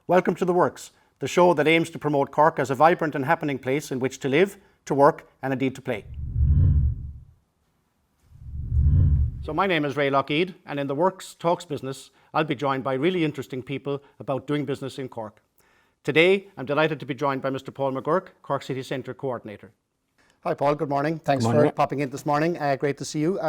Welcome to The Works, the show that aims to promote Cork as a vibrant and happening place in which to live, to work and indeed to play. So my name is Lougheed, and in The Works Talks Business, I'll be joined by really interesting people about doing business in Cork. Today, I'm delighted to be joined by Mr. Paul McGuirk, Cork City Centre Coordinator. Hi Paul, good morning. Thanks for popping in this morning. Great to see you.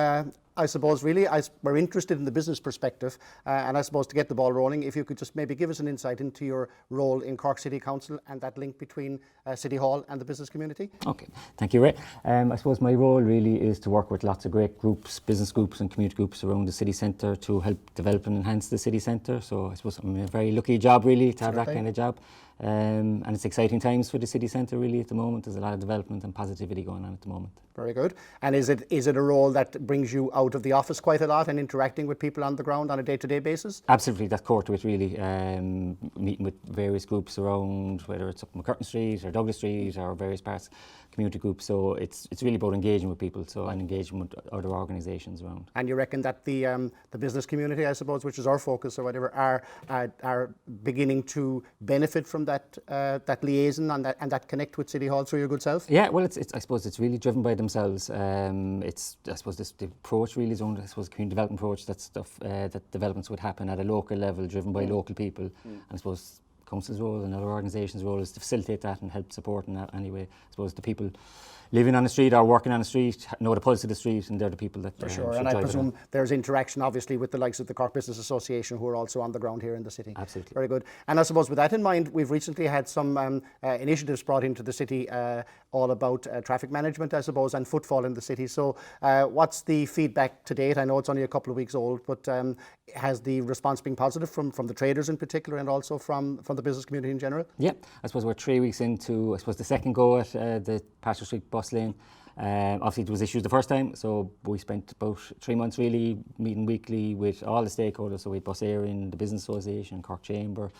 I suppose really we're interested in the business perspective, and I suppose to get the ball rolling, if you could just maybe give us an insight into your role in Cork City Council and that link between City Hall and the business community. Okay, thank you, Ray. I suppose my role really is to work with lots of great groups, business groups and community groups around the city centre to help develop and enhance the city centre. So I suppose I'm in a very lucky job really to have that kind of job. And it's exciting times for the city centre really at the moment. There's a lot of development and positivity going on at the moment. Very good. And is it a role that brings you out of the office quite a lot and interacting with people on the ground on a day-to-day basis? Absolutely, that's core to it really. Meeting with various groups around, whether it's up McGuirk Street or Douglas Street or various parts, community groups. So it's really about engaging with people, and engaging with other organisations around. And you reckon that the business community, I suppose, which is our focus or whatever, are beginning to benefit from that liaison and that connect with City Hall through your good self? Yeah, well, I suppose it's really driven by themselves. I suppose the approach really is around, I suppose, community development approach. That stuff that developments would happen at a local level, driven by local people. And I suppose council's role and other organisations' role is to facilitate that and help support in that anyway. I suppose the people living on the street or working on the street know the pulse of the street, and they're the people that for sure. And I presume there's interaction obviously with the likes of the Cork Business Association, who are also on the ground here in the city. Absolutely. Very good. And I suppose with that in mind, we've recently had some initiatives brought into the city all about traffic management, I suppose, and footfall in the city. So what's the feedback to date? I know it's only a couple of weeks old, but has the response been positive from the traders in particular, and also from the business community in general? Yeah, I suppose we're 3 weeks into, I suppose, the second go at the Patrick Street bus lane. Obviously it was issues the first time, so we spent about 3 months really meeting weekly with all the stakeholders. So we had Bus Éireann, the Business Association, Cork Chamber,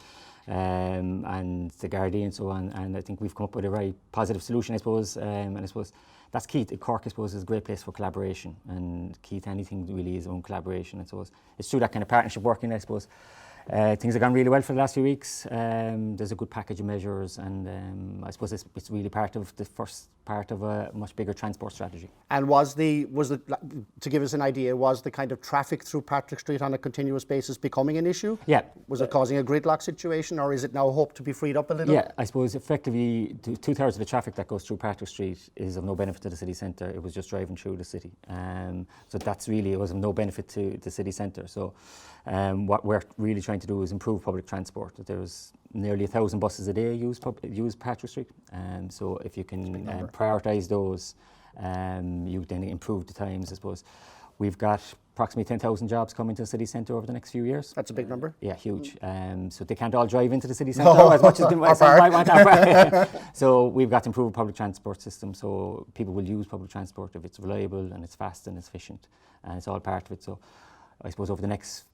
and the Gardaí and so on, and I think we've come up with a very positive solution, I suppose, and I suppose that's key. Cork, I suppose, is a great place for collaboration, and key to anything really is own collaboration. I suppose it's through that kind of partnership working, I suppose. Things have gone really well for the last few weeks. There's a good package of measures, and I suppose it's really part of the first part of a much bigger transport strategy. And was the to give us an idea, was the kind of traffic through Patrick Street on a continuous basis becoming an issue? Yeah. Was it causing a gridlock situation, or is it now hoped to be freed up a little? Yeah, I suppose effectively 2/3 of the traffic that goes through Patrick Street is of no benefit to the city centre. It was just driving through the city. So that's really, it was of no benefit to the city centre. So what we're really trying to do is improve public transport. There's nearly 1,000 buses a day use Patrick Street, so if you can prioritise those, you then improve the times, I suppose. We've got approximately 10,000 jobs coming to the city centre over the next few years. That's a big number. Yeah, huge. So they can't all drive into the city centre as much as they might want. So we've got to improve the public transport system, so people will use public transport if it's reliable and it's fast and it's efficient, and it's all part of it. So I suppose over the next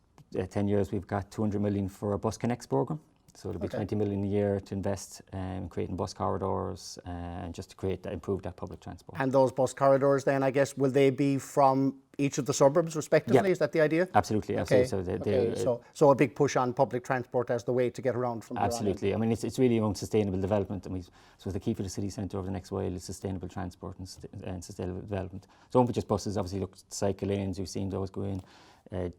10 years we've got 200 million for a Bus Connects programme. So there'll be 20 million a year to invest in creating bus corridors and just to improve that public transport. And those bus corridors then, I guess, will they be from each of the suburbs respectively? Yeah. Is that the idea? Absolutely. Okay. So, so a big push on public transport as the way to get around from absolutely. I mean, it's really around sustainable development. I mean, so the key for the city centre over the next while is sustainable transport and sustainable development. So don't be just buses. Obviously, look, cycle lanes, we've seen those go in.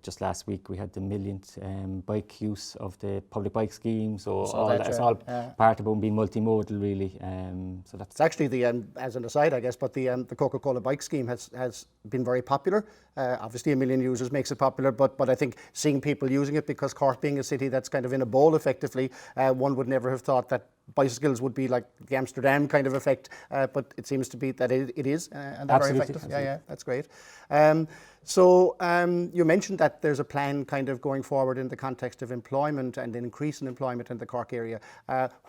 Just last week we had the millionth bike use of the public bike scheme, so that's all part of being multimodal really. So that's it's actually the as an aside, I guess, but the Coca-Cola bike scheme has been very popular. Obviously, 1 million users makes it popular, but I think seeing people using it, because Cork being a city that's kind of in a bowl effectively, one would never have thought that bicycles would be like the Amsterdam kind of effect, but it seems to be that it is, and they're very effective. Absolutely. Yeah, that's great. So you mentioned that there's a plan kind of going forward in the context of employment and an increase in employment in the Cork area.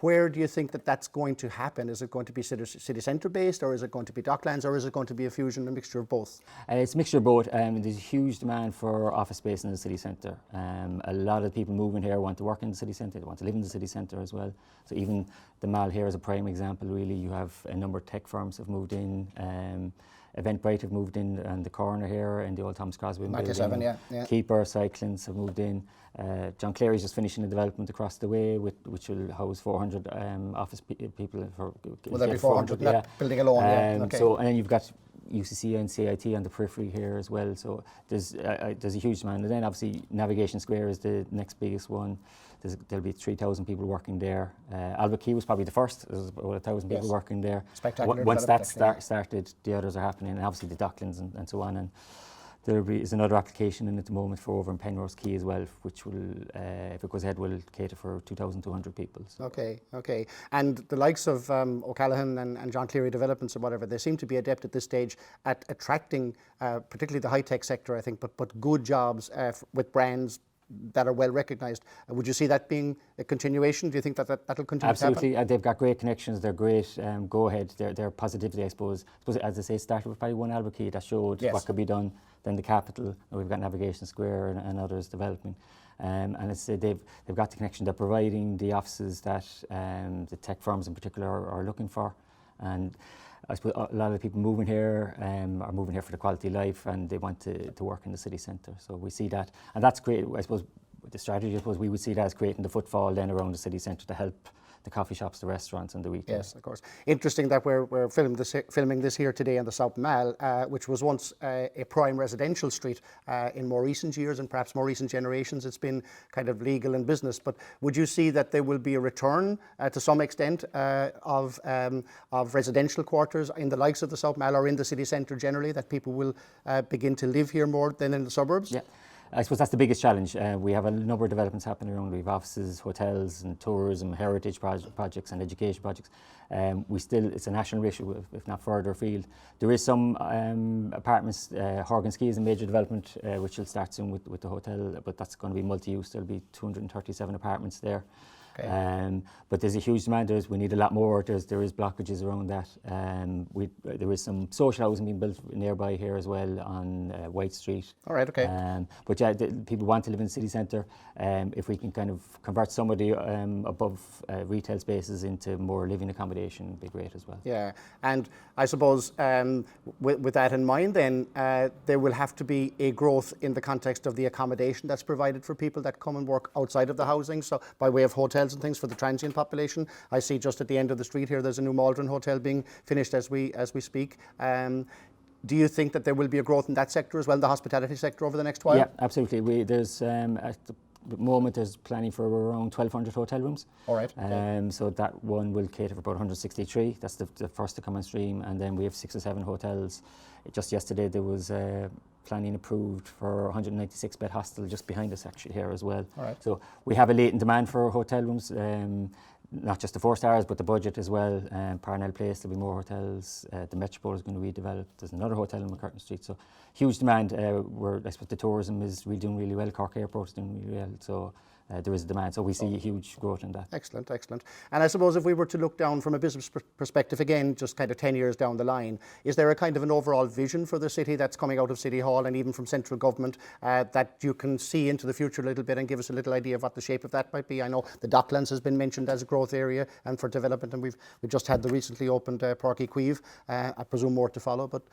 Where do you think that that's going to happen? Is it going to be city centre based, or is it going to be Docklands, or is it going to be a mixture of both? It's a mixture of both. There's a huge demand for office space in the city centre. A lot of people moving here want to work in the city centre, they want to live in the city centre as well. So even the Mall here is a prime example really. You have a number of tech firms have moved in. Eventbrite have moved in on the corner here in the old Thomas Crosby building. 97, yeah. Keeper Cyclins have moved in. John Cleary's just finishing a development across the way, which will house 400 office people. Will there be 400 in that building alone? Okay. So, and then you've got UCC and CIT on the periphery here as well. So there's a huge demand. And then obviously Navigation Square is the next biggest one. There'll be 3,000 people working there. Albert Quay was probably the first. There's about 1,000 people working there. Spectacular. Once that started, the others are happening, and obviously the Docklands and so on. And there is another application in at the moment for over in Penrose Quay as well, which will, if it goes ahead, will cater for 2,200 people. So. Okay. And the likes of O'Callaghan and John Cleary Developments or whatever, they seem to be adept at this stage at attracting, particularly the high-tech sector, I think, but good jobs with brands that are well recognised. Would you see that being a continuation? Do you think that'll continue Absolutely. to happen? They've got great connections. They're great. Go ahead. Their positivity, I suppose, as I say, started with probably one Albert Quay that showed what could be done. Then the capital, and we've got Navigation Square and others developing. And as I say, they've got the connection. They're providing the offices that the tech firms in particular are looking for. And I suppose a lot of the people moving here are moving here for the quality of life, and they want to work in the city centre. So we see that, and that's great. I suppose the strategy, I suppose we would see that as creating the footfall then around the city centre to help the coffee shops, the restaurants and the retail. Yes, of course. Interesting that we're filming this here today on the South Mall, which was once a prime residential street. In more recent years and perhaps more recent generations, it's been kind of legal and business. But would you see that there will be a return to some extent of residential quarters in the likes of the South Mall or in the city centre generally, that people will begin to live here more than in the suburbs? Yeah. I suppose that's the biggest challenge. We have a number of developments happening around. We have offices, hotels and tourism, heritage projects and education projects. It's a national issue, if not further afield. There is some apartments. Horgan's Quay is a major development which will start soon with the hotel, but that's going to be multi-use. There'll be 237 apartments there. Okay. But there's a huge demand. We need a lot more. There is blockages around that. There is some social housing being built nearby here as well on White Street. All right, okay. But yeah, people want to live in the city centre. If we can kind of convert some of the above retail spaces into more living accommodation, it'd be great as well. Yeah, and I suppose with that in mind then, there will have to be a growth in the context of the accommodation that's provided for people that come and work outside of the housing, so by way of hotels and things for the transient population. I see just at the end of the street here there's a new Maldron hotel being finished as we speak. Do you think that there will be a growth in that sector as well, the hospitality sector, over the next while? Yeah, absolutely. There's at the moment there's planning for around 1,200 hotel rooms. All right. So that one will cater for about 163. That's the first to come on stream, and then we have 6 or 7 hotels. Just yesterday there was planning approved for 196 bed hostel just behind us actually here as well. All right. So we have a latent demand for hotel rooms. Not just the 4 stars, but the budget as well. Parnell Place, there'll be more hotels. The Metropole is going to be redeveloped. There's another hotel in McCurtain Street. So huge demand. I suppose the tourism is doing really well. Cork Airport is doing really well. So there is a demand. So we see a huge growth in that. Excellent. And I suppose if we were to look down from a business perspective again, just kind of 10 years down the line, is there a kind of an overall vision for the city that's coming out of City Hall and even from central government that you can see into the future a little bit and give us a little idea of what the shape of that might be? I know the Docklands has been mentioned as a growth area and for development, and we just had the recently opened Páirc Uí Chaoimh. I presume more to follow, but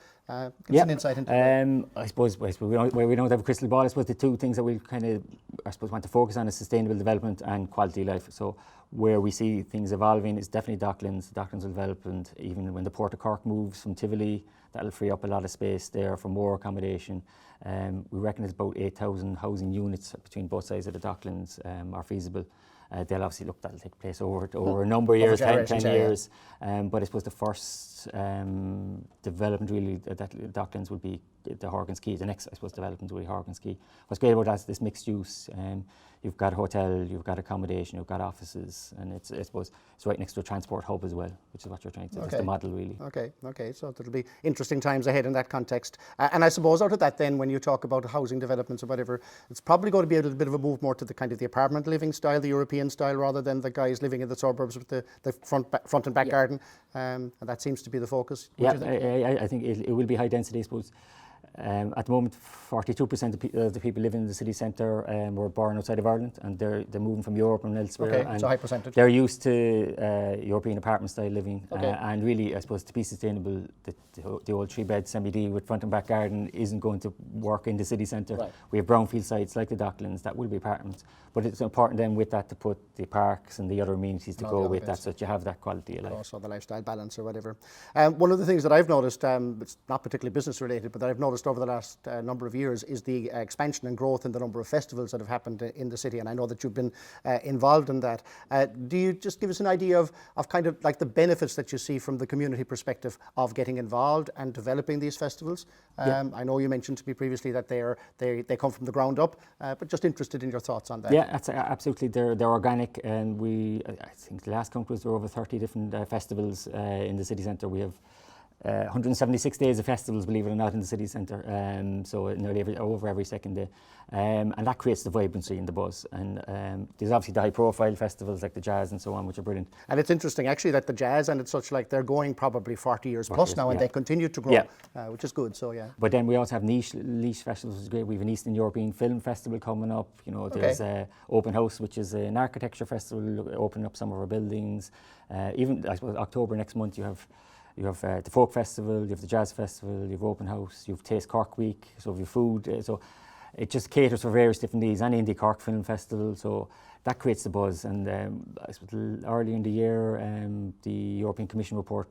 give us an insight into that. I suppose we don't have a crystal ball. I suppose the two things that we kind of want to focus on is sustainable development and quality of life. So where we see things evolving is definitely Docklands. Docklands will develop, and even when the Port of Cork moves from Tivoli, that'll free up a lot of space there for more accommodation. We reckon it's about 8,000 housing units between both sides of the Docklands are feasible. They'll obviously that'll take place over a number of years, 10 years. But I suppose the first development really that Docklands will be the Horgan's Quay. The next, I suppose, development will be Horgan's Quay. What's great about that is this mixed use. You've got a hotel, you've got accommodation, you've got offices, and I suppose it's right next to a transport hub as well, which is what you're trying to do. That's the model really. Okay. So there'll be interesting times ahead in that context. And I suppose out of that then, when you talk about housing developments or whatever, it's probably going to be a little bit of a move more to the kind of the apartment living style, the European style, rather than the guys living in the suburbs with the front and back garden. And that seems to be the focus. I think it will be high density, I suppose. At the moment, 42% of the people living in the city centre were born outside of Ireland, and they're moving from Europe and elsewhere. Okay, and it's a high percentage. They're used to European apartment style living, Okay. and really, I suppose, to be sustainable, the old 3-bed semi-D with front and back garden isn't going to work in the city centre. Right. We have brownfield sites like the Docklands that will be apartments, but it's important then with that to put the parks and the other amenities to And all go the other with that, bits. so that you have that quality of life. Also the lifestyle balance or whatever. One of the things that I've noticed, it's not particularly business related, but that I've noticed over the last number of years is the expansion and growth in the number of festivals that have happened in the city, and I know that you've been involved in that. Do you just give us an idea of kind of like the benefits that you see from the community perspective of getting involved and developing these festivals? I know you mentioned to me previously that they come from the ground up, but just interested in your thoughts on that. Yeah, that's absolutely. They're organic, and I think the last count was there were over 30 different festivals in the city centre. We have 176 days of festivals, believe it or not, in the city centre, so nearly over every second day, and that creates the vibrancy and the buzz. And there's obviously the high-profile festivals like the jazz and so on, which are brilliant. And it's interesting actually that the jazz and it's such like they're going probably 40 years plus now, and yeah. they continue to grow, which is good. So yeah. But then we also have niche festivals, which is great. We have an Eastern European Film Festival coming up. You know, there's Open House, which is an architecture festival, opening up some of our buildings. Even I suppose October next month, you have the Folk Festival, you have the Jazz Festival, you have Open House, you have Taste Cork Week, so you have food. So it just caters for various different needs, and Indie Cork Film Festival. So that creates the buzz. And I suppose early in the year, the European Commission report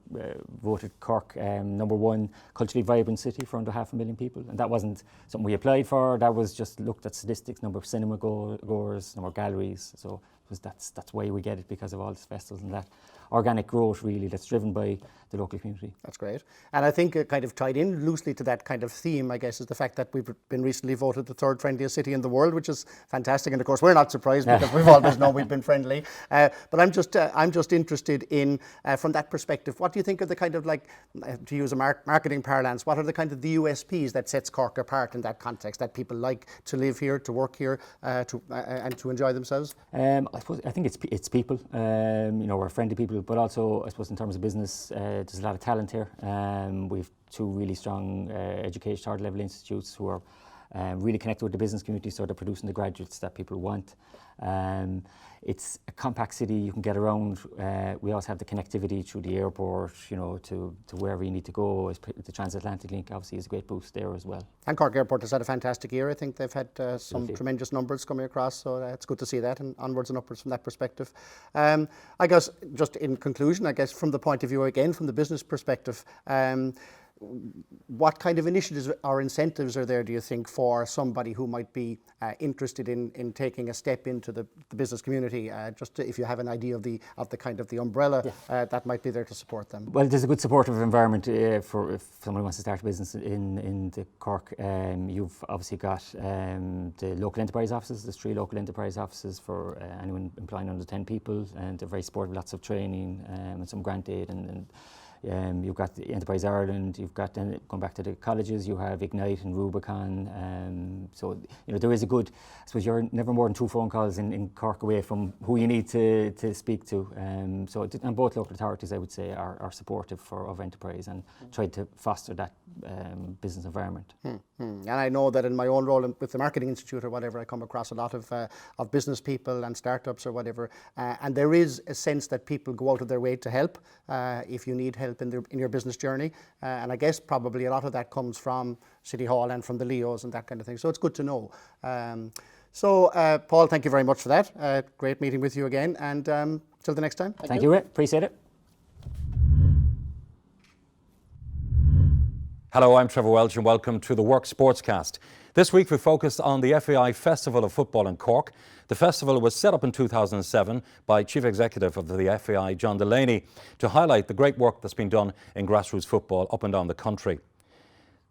voted Cork #1 culturally vibrant city for under 500,000 people. And that wasn't something we applied for. That was just looked at statistics, number of cinema goers, number of galleries. So that's why we get it, because of all these festivals and that organic growth really that's driven by the local community. That's great. And I think kind of tied in loosely to that kind of theme, I guess, is the fact that we've been recently voted the 3rd friendliest city in the world, which is fantastic. And of course, we're not surprised because we've always known we've been friendly. But I'm just interested in, from that perspective, what do you think are the kind of like, to use a marketing parlance, what are the kind of the USPs that sets Cork apart in that context, that people like to live here, to work here, and to enjoy themselves? I think it's people. You know, we're friendly people, but also I suppose in terms of business, there's a lot of talent here. We've 2 really strong education third level institutes who are really connected with the business community, so they're producing the graduates that people want. It's a compact city, you can get around. We also have the connectivity through the airport, you know, to wherever you need to go. The transatlantic link obviously is a great boost there as well. And Cork Airport has had a fantastic year. I think they've had some tremendous numbers coming across, so it's good to see that, and onwards and upwards from that perspective. I guess, just in conclusion, I guess from the point of view, again, from the business perspective, what kind of initiatives or incentives are there, do you think, for somebody who might be interested in taking a step into the business community? If you have an idea of the kind of the umbrella that might be there to support them. Well, there's a good supportive environment for if someone wants to start a business in the Cork. You've obviously got the local enterprise offices. There's 3 local enterprise offices for anyone employing under 10 people, and they're very supportive, lots of training and some grant aid and you've got the Enterprise Ireland, you've got, then going back to the colleges, you have Ignite and Rubicon. So, you know, there is a good, I suppose you're never more than 2 phone calls in Cork away from who you need to speak to. And both local authorities, I would say, are supportive of enterprise and try to foster that business environment. And I know that in my own role with the Marketing Institute or whatever, I come across a lot of business people and startups or whatever, and there is a sense that people go out of their way to help if you need help in your business journey, and I guess probably a lot of that comes from City Hall and from the Leos and that kind of thing, so it's good to know. Paul, thank you very much for that. Great meeting with you again, and till the next time. Thank you, Ray. Appreciate it. Hello, I'm Trevor Welch and welcome to the Work Sportscast. This week we focused on the FAI Festival of Football in Cork. The festival was set up in 2007 by Chief Executive of the FAI, John Delaney, to highlight the great work that's been done in grassroots football up and down the country.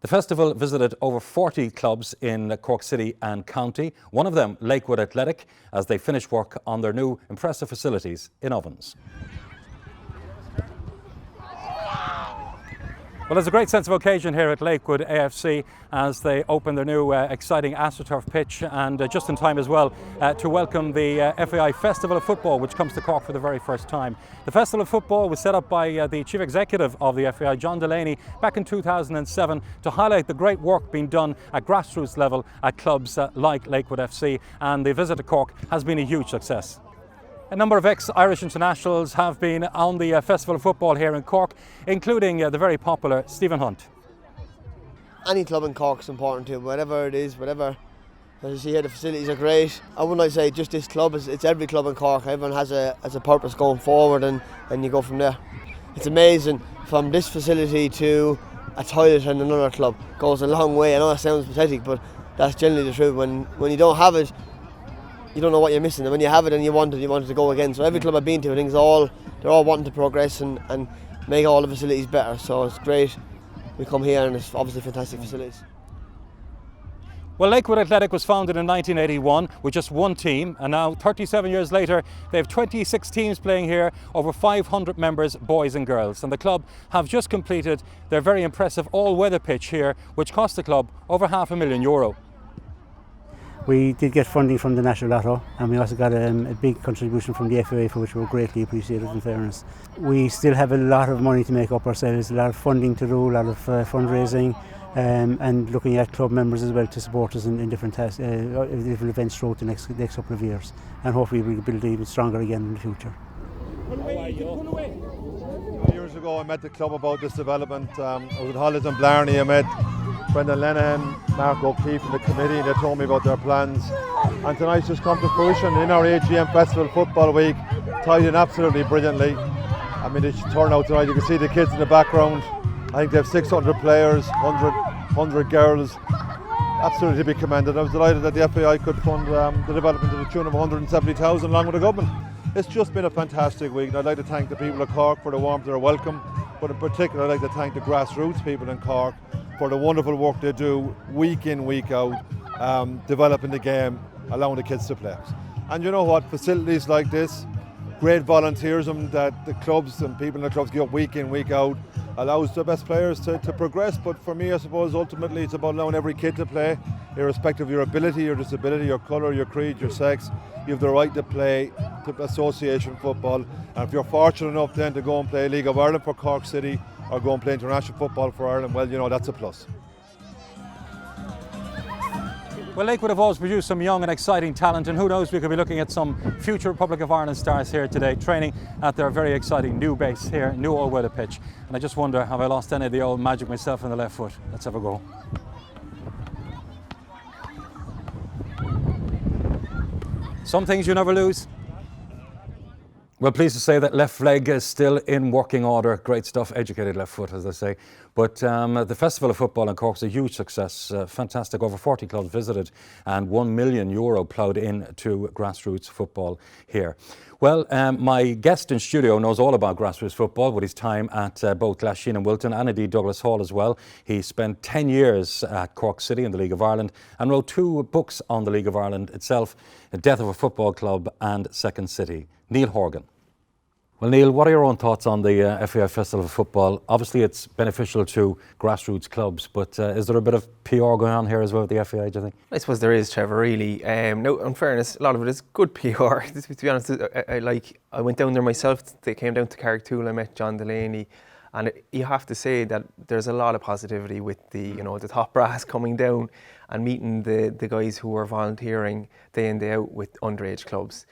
The festival visited over 40 clubs in Cork City and County, one of them Lakewood Athletic, as they finished work on their new impressive facilities in Ovens. Well, there's a great sense of occasion here at Lakewood AFC as they open their new exciting AstroTurf pitch, and just in time as well to welcome the FAI Festival of Football, which comes to Cork for the very first time. The Festival of Football was set up by the Chief Executive of the FAI, John Delaney, back in 2007 to highlight the great work being done at grassroots level at clubs like Lakewood FC, and the visit to Cork has been a huge success. A number of ex-Irish internationals have been on the Festival of Football here in Cork, including the very popular Stephen Hunt. Any club in Cork is important to him, whatever it is, whatever. As you see here, the facilities are great. I wouldn't like to say just this club, it's every club in Cork. Everyone has a purpose going forward, and you go from there. It's amazing, from this facility to a toilet in another club goes a long way. I know that sounds pathetic, but that's generally the truth. When you don't have it, you don't know what you're missing, and when you have it and you want it to go again. So every club I've been to, I think they're all wanting to progress and make all the facilities better. So it's great. We come here and it's obviously fantastic facilities. Well, Lakewood Athletic was founded in 1981 with just one team, and now 37 years later they have 26 teams playing here, over 500 members, boys and girls, and the club have just completed their very impressive all-weather pitch here, which cost the club over €500,000. We did get funding from the National Lotto, and we also got a big contribution from the FAA, for which we were greatly appreciated, in fairness. We still have a lot of money to make up ourselves, a lot of funding to do, a lot of fundraising, and looking at club members as well to support us in different different events throughout the next couple of years, and hopefully we'll build even stronger again in the future. Years ago I met the club about this development. I was at Hollis and Blarney. I met Brendan Lennon, Mark O'Keefe and the committee, and they told me about their plans. And tonight's just come to fruition in our AGM Festival Football Week, tied in absolutely brilliantly. I mean, the turnout tonight, you can see the kids in the background. I think they have 600 players, 100 girls. Absolutely to be commended. I was delighted that the FAI could fund the development to the tune of 170,000 along with the government. It's just been a fantastic week, and I'd like to thank the people of Cork for the warmth of their welcome, but in particular I'd like to thank the grassroots people in Cork for the wonderful work they do week in, week out, developing the game, allowing the kids to play. And you know what, facilities like this, great volunteerism that the clubs and people in the clubs give week in, week out, allows the best players to progress. But for me, I suppose ultimately it's about allowing every kid to play, irrespective of your ability, your disability, your colour, your creed, your sex. You have the right to play to association football, and if you're fortunate enough then to go and play League of Ireland for Cork City or go and play international football for Ireland, well, you know, that's a plus. Well, Lakewood have always produced some young and exciting talent, and who knows, we could be looking at some future Republic of Ireland stars here today, training at their very exciting new base here, new all-weather pitch. And I just wonder, have I lost any of the old magic myself in the left foot? Let's have a go. Some things you never lose. Well, pleased to say that left leg is still in working order. Great stuff, educated left foot, as they say. But the Festival of Football in Cork is a huge success. Fantastic, over 40 clubs visited and €1 million ploughed into grassroots football here. Well, my guest in studio knows all about grassroots football with his time at both Glasheen and Wilton, and indeed Douglas Hall as well. He spent 10 years at Cork City in the League of Ireland and wrote 2 books on the League of Ireland itself, Death of a Football Club and Second City. Neil Horgan. Well, Neil, what are your own thoughts on the FAI Festival of Football? Obviously, it's beneficial to grassroots clubs, but is there a bit of PR going on here as well with the FAI, do you think? I suppose there is, Trevor, really. No, in fairness, a lot of it is good PR. To be honest, I went down there myself. They came down to Carrigtwohill. I met John Delaney, and you have to say that there's a lot of positivity with the the top brass coming down and meeting the guys who are volunteering day in, day out with underage clubs.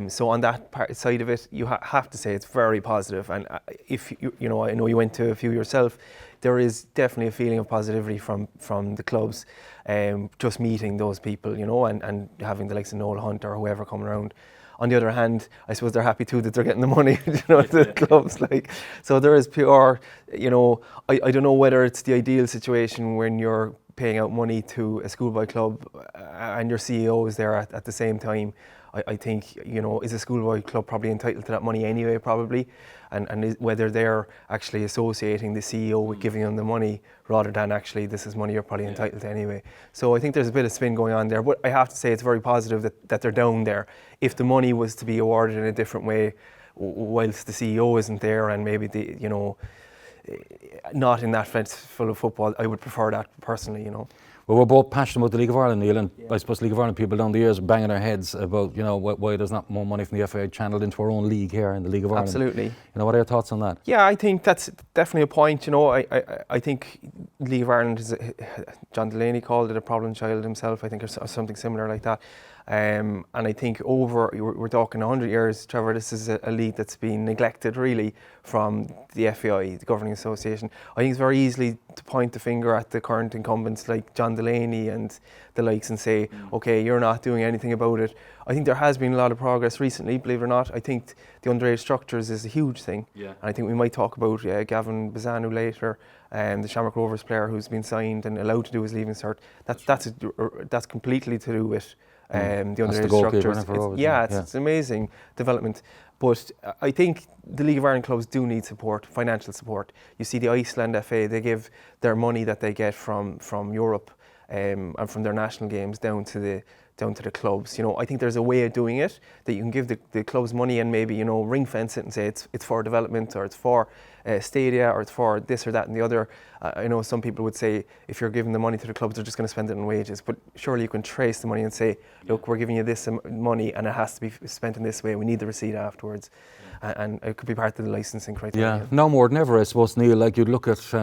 So on that side of it, you have to say it's very positive. And if I know you went to a few yourself, there is definitely a feeling of positivity from the clubs, just meeting those people, and having the likes of Noel Hunt or whoever coming around. On the other hand, I suppose they're happy too that they're getting the money, the clubs. So there is PR. I don't know whether it's the ideal situation when you're paying out money to a schoolboy club and your CEO is there at the same time. I think, is a schoolboy club probably entitled to that money anyway, probably, and whether they're actually associating the CEO with giving them the money rather than actually this is money you're probably entitled to anyway. So I think there's a bit of spin going on there, but I have to say it's very positive that they're down there. If the money was to be awarded in a different way, whilst the CEO isn't there and maybe not in that festival of football. I would prefer that personally, you know. Well, we're both passionate about the League of Ireland, Neil, and I suppose League of Ireland people down the years banging their heads about, you know, why there's not more money from the FA channeled into our own league here in the League of Ireland. Absolutely. You know, what are your thoughts on that? Yeah, I think that's definitely a point. You know, I think League of Ireland is John Delaney called it a problem child himself. I think, or something similar like that. And I think we're talking 100 years, Trevor, this is a league that's been neglected really from the FAI, the Governing Association. I think it's very easy to point the finger at the current incumbents like John Delaney and the likes and say, okay, you're not doing anything about it. I think there has been a lot of progress recently, believe it or not. I think the underage structures is a huge thing. Yeah. And I think we might talk about Gavin Bizanu later, the Shamrock Rovers player who's been signed and allowed to do his leaving cert. That's completely to do with the underage structures. It's an amazing development. But I think the League of Ireland clubs do need support, financial support. You see the Iceland FA, they give their money that they get from Europe and from their national games down to the clubs. You know, I think there's a way of doing it that you can give the clubs money and maybe, you know, ring fence it and say it's for development, or it's for stadia, or it's for this or that and the other. I know some people would say if you're giving the money to the clubs, they're just going to spend it on wages. But surely you can trace the money and say, look, we're giving you this money and it has to be spent in this way. We need the receipt afterwards. And it could be part of the licensing criteria. Yeah, no more than ever, I suppose, Neil. Like, you'd look at you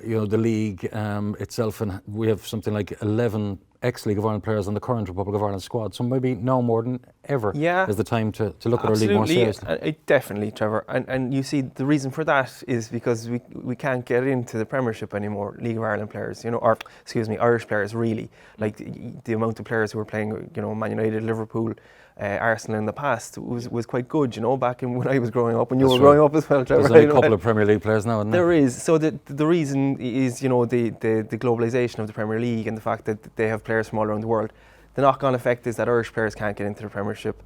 know, the league itself, and we have something like 11 ex-League of Ireland players on the current Republic of Ireland squad. So maybe no more than ever is the time to look at our league more seriously. Definitely, Trevor. And you see, the reason for that is because we can't get into the Premiership anymore, League of Ireland players, you know, or excuse me, Irish players really. Like the amount of players who were playing, you know, Man United, Liverpool, Arsenal in the past was quite good, you know, back in when I was growing up, and you were growing up as well, Trevor. There's only a couple of Premier League players now, isn't there? There is. So the reason is, you know, the globalisation of the Premier League and the fact that they have players from all around the world. The knock-on effect is that Irish players can't get into the Premiership.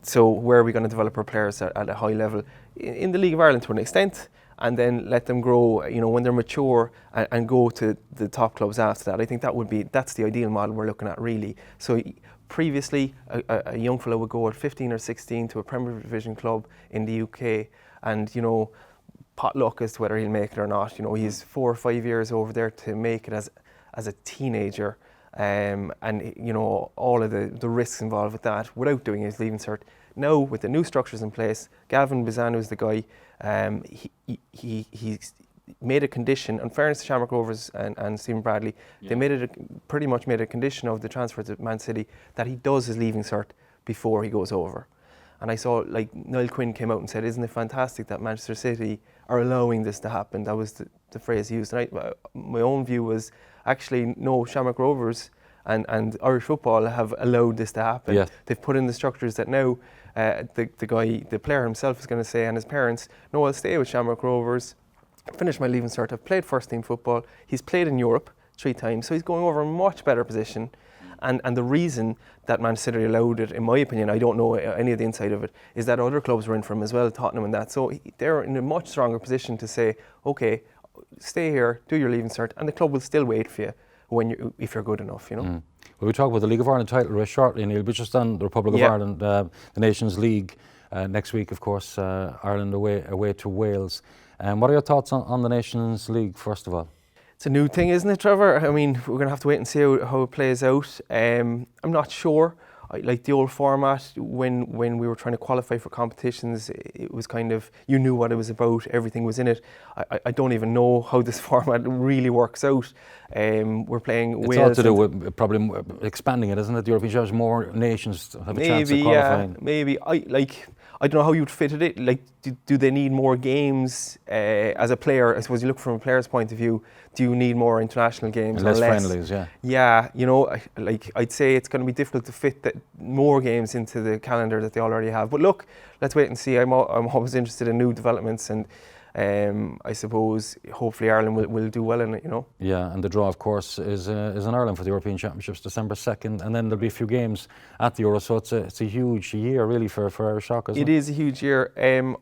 So where are we going to develop our players at a high level? In the League of Ireland to an extent, and then let them grow, you know, when they're mature and go to the top clubs after that. I think that's the ideal model we're looking at, really. So previously, a young fellow would go at 15 or 16 to a Premier Division club in the UK, and, you know, pot luck as to whether he'll make it or not. You know, he's 4 or 5 years over there to make it as a teenager, and, you know, all of the risks involved with that without doing his leaving cert. Now, with the new structures in place, Gavin Bizanu is the guy. He's made a condition, in fairness to Shamrock Rovers and Stephen Bradley, they pretty much made a condition of the transfer to Man City that he does his leaving cert before he goes over. And I saw, like, Niall Quinn came out and said, isn't it fantastic that Manchester City are allowing this to happen? That was the phrase he used. And my own view was, actually, no, Shamrock Rovers and Irish football have allowed this to happen. Yeah. They've put in the structures that now the player himself is going to say, and his parents, no, I'll stay with Shamrock Rovers, finish my leaving cert. I've played first team football. He's played in Europe 3 times, so he's going over a much better position. And the reason that Manchester City allowed it, in my opinion, I don't know any of the inside of it, is that other clubs were in for him as well, Tottenham and that. So they're in a much stronger position to say, okay, stay here, do your leaving cert, and the club will still wait for you if you're good enough, you know. Well, we talk about the League of Ireland title race shortly, and you'll be just on the Republic of Ireland, the Nations League next week, of course, Ireland away to Wales. What are your thoughts on the Nations League, first of all? It's a new thing, isn't it, Trevor? I mean, we're going to have to wait and see how it plays out. I'm not sure. Like the old format, when we were trying to qualify for competitions, it was kind of, you knew what it was about, everything was in it. I don't even know how this format really works out. We're playing Wales. It's all to do with probably expanding it, isn't it? The European Championship, more nations have a chance of qualifying. Maybe. I don't know how you'd fit it in. Like, do they need more games as a player? I suppose you look from a player's point of view. Do you need more international games and or less friendlies? Yeah. Yeah, you know, I'd say it's going to be difficult to fit more games into the calendar that they already have. But look, let's wait and see. I'm always interested in new developments, and I suppose hopefully Ireland will do well in it, you know. Yeah, and the draw, of course, is in Ireland for the European Championships, December 2nd, and then there'll be a few games at the Euro. So it's a huge year, really, for Irish soccer. It is a huge year.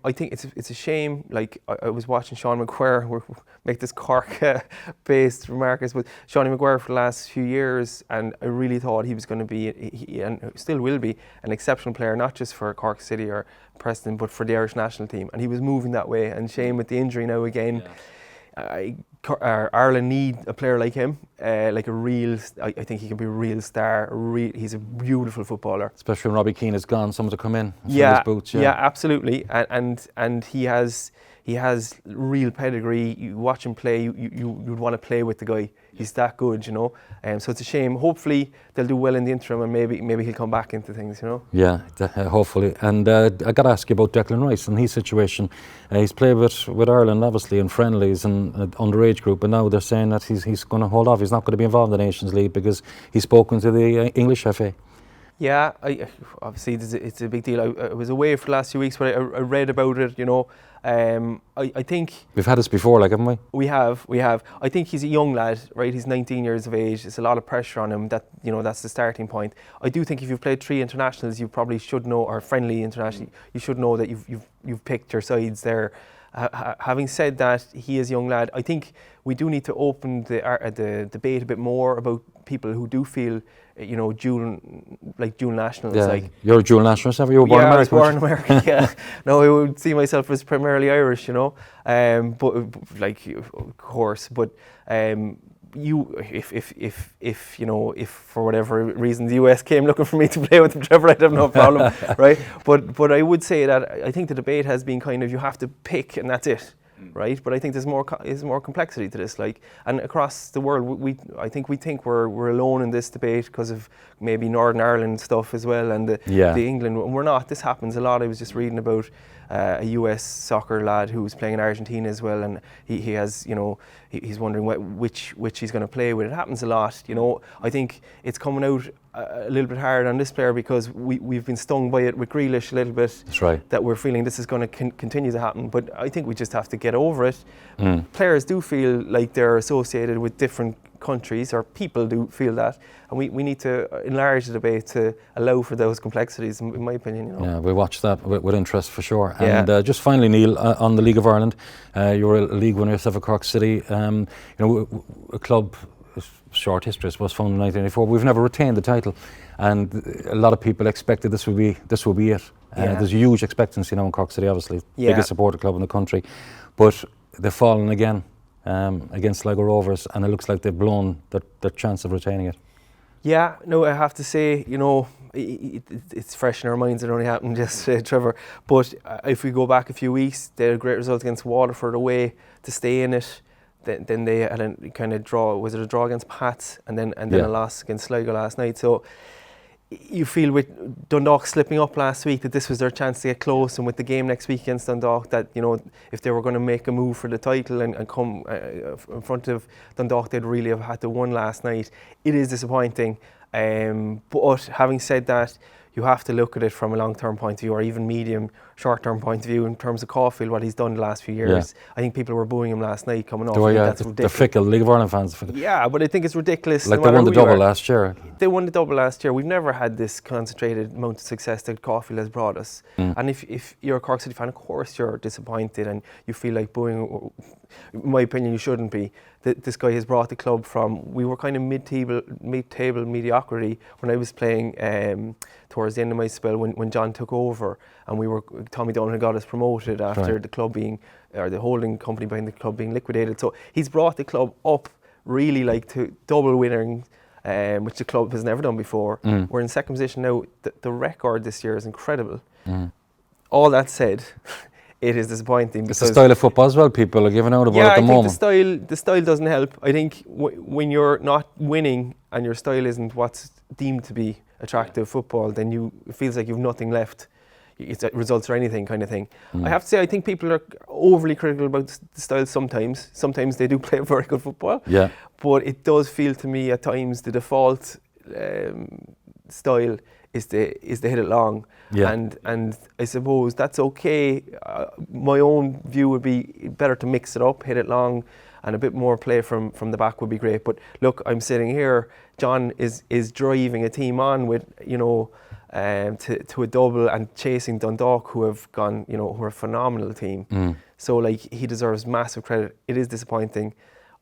I think it's a shame. Like, I was watching Sean McGuirk make this Cork-based remarks, but Sean McGuirk for the last few years, and I really thought he was going to be, and still will be, an exceptional player, not just for Cork City or Preston, but for the Irish national team. And he was moving that way. And shame with the injury now again. Ireland need a player like him, like a real. I think he can be a real star. He's a beautiful footballer. Especially when Robbie Keane is gone, someone to come in and fill Yeah, his boots. yeah, absolutely. And he has real pedigree. You watch him play, you'd want to play with the guy. He's that good, you know. So it's a shame. Hopefully they'll do well in the interim, and maybe he'll come back into things, you know. Yeah, hopefully. And I got to ask you about Declan Rice and his situation. He's played with Ireland, obviously, in friendlies and underage group, and now they're saying that he's going to hold off. He's not going to be involved in the Nations League because he's spoken to the English FA. Yeah, obviously it's a big deal. I was away for the last few weeks, but I read about it, you know. I think we've had this before, like, haven't we? We have. I think he's a young lad, right? He's 19 years of age. It's a lot of pressure on him. That, you know, that's the starting point. I do think if you've played 3 internationals, you probably should know, or friendly international, you should know that you've picked your sides there. Having said that, he is a young lad. I think we do need to open the debate a bit more about people who do feel, you know, dual nationals. Yeah, like, you're a dual nationalist, have you? You were born in America. I was born in America. Yeah, no, I would see myself as primarily Irish, you know. But like, of course, but if for whatever reason the US came looking for me to play with them, Trevor, I'd have no problem, right? But I would say that I think the debate has been kind of, you have to pick and that's it, right? But I think there's more complexity to this, like, and across the world, I think we're alone in this debate because of maybe Northern Ireland stuff as well, and the England. And we're not. This happens a lot. I was just reading about a US soccer lad who was playing in Argentina as well, and he has, you know, he's wondering which he's going to play with. It happens a lot, you know. I think it's coming out a little bit hard on this player because we've been stung by it with Grealish a little bit. That's right. That we're feeling this is going to continue to happen, but I think we just have to get over it. Players do feel like they're associated with different countries, or people do feel that, and we need to enlarge the debate to allow for those complexities, in my opinion, you know. Yeah, we watch that with interest for sure. Yeah. And just finally, Neil, on the League of Ireland, you're a league winner yourself at Cork City. You know, a club, short history, I suppose, founded in 1984. We've never retained the title, and a lot of people expected this would be it. There's a huge expectancy now in Cork City, obviously, biggest supporter club in the country, but they've fallen again against Sligo Rovers, and it looks like they've blown their chance of retaining it. Yeah, no, I have to say, you know, it's fresh in our minds. It only happened yesterday, Trevor. But if we go back a few weeks, they had a great result against Waterford away to stay in it. Then they had a kind of draw. Was it a draw against Pats, and then a loss against Sligo last night? So you feel with Dundalk slipping up last week that this was their chance to get close, and with the game next week against Dundalk, that, you know, if they were going to make a move for the title and come in front of Dundalk, they'd really have had to win last night. It is disappointing, but having said that, you have to look at it from a long-term point of view, or even medium, short-term point of view, in terms of Caulfield, what he's done the last few years. Yeah. I think people were booing him last night coming off. That's ridiculous. They're fickle, League of Ireland fans. Yeah, but I think it's ridiculous. Like they won the double last year. They won the double last year. We've never had this concentrated amount of success that Caulfield has brought us. And if you're a Cork City fan, of course you're disappointed and you feel like booing. In my opinion, you shouldn't be. This guy has brought the club from, we were kind of mid-table mediocrity when I was playing towards the end of my spell when John took over, and Tommy Dolan had got us promoted after the club being, or the holding company behind the club being liquidated. So he's brought the club up really, like, to double winning, which the club has never done before. We're in second position now. The record this year is incredible. All that said, it is disappointing. It's the style of football as well people are giving out about at the moment. Yeah, I think the style doesn't help. I think when you're not winning and your style isn't what's deemed to be attractive football, then it feels like you've nothing left. It's results or anything kind of thing. I have to say, I think people are overly critical about the style sometimes. Sometimes they do play very good football. Yeah. But it does feel to me at times the default style is to hit it long. Yeah. And I suppose that's okay. My own view would be better to mix it up, hit it long, and a bit more play from the back would be great. But look, I'm sitting here. John is driving a team on with, you know, to a double and chasing Dundalk, who have gone, you know, who are a phenomenal team. So, like, he deserves massive credit. It is disappointing.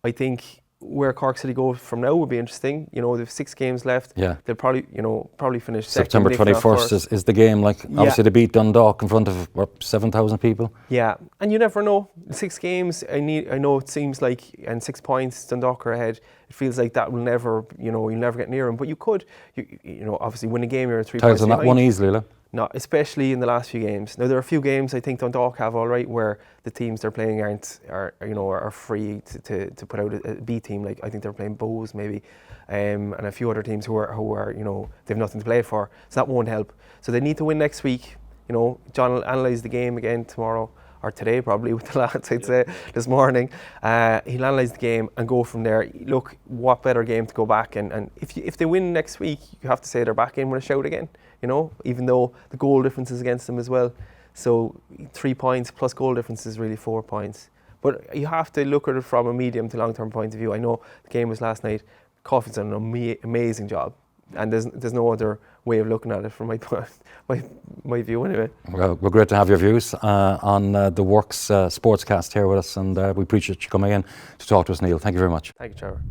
I think where Cork City go from now would be interesting. You know, they've 6 games left. Yeah. They'll probably finish second. September 21st is the game. Like, obviously they beat Dundalk in front of, what, 7,000 people? Yeah, and you never know. 6 games, I know it seems like, and 6 points, Dundalk are ahead. It feels like that will never, you'll never get near them. But you could, obviously win a game, you're 3 points Titles behind. not won easily, like. No, especially in the last few games. Now there are a few games I think Dundalk have all right where the teams they're playing are free to put out a B team. Like I think they're playing Bows maybe, and a few other teams who are they've nothing to play for. So that won't help. So they need to win next week. John will analyse the game again tomorrow or today probably with the lads. I'd say this morning. He'll analyse the game and go from there. Look, what better game to go back and if they win next week, you have to say they're back in with a shout again. Even though the goal difference is against them as well. So 3 points plus goal difference is really 4 points. But you have to look at it from a medium to long-term point of view. I know the game was last night. Coffey's done an amazing job. And there's no other way of looking at it from my view anyway. Well, we're great to have your views on the Works Sportscast here with us, and we appreciate you coming in to talk to us, Neil. Thank you very much. Thank you, Trevor.